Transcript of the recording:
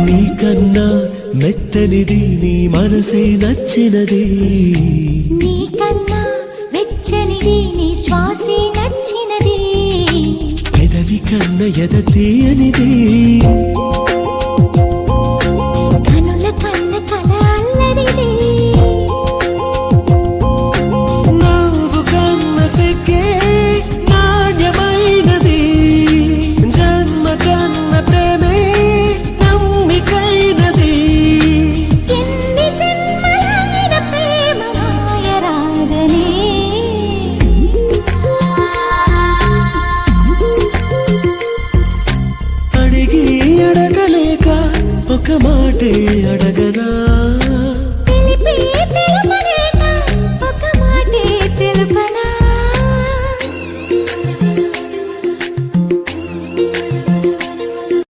నీకన్నా మెత్తనిది నీ మనసే నచ్చినది, నీకన్నా వెచ్చనిది నీ శ్వాసే నచ్చినది, పెదవి కన్న ఎద తీయనిది, కనుల కన్న కల అల్లరిది, నవ్వు కన్న సిగ్గే నాణ్యమైనది, జన్మ కన్న ప్రేమే నమ్మికైనది. ఎన్ని జన్మలైన ప్రేమ మాయరాగనే, అడిగి అడగలేక ఒక మాటే అడగనా.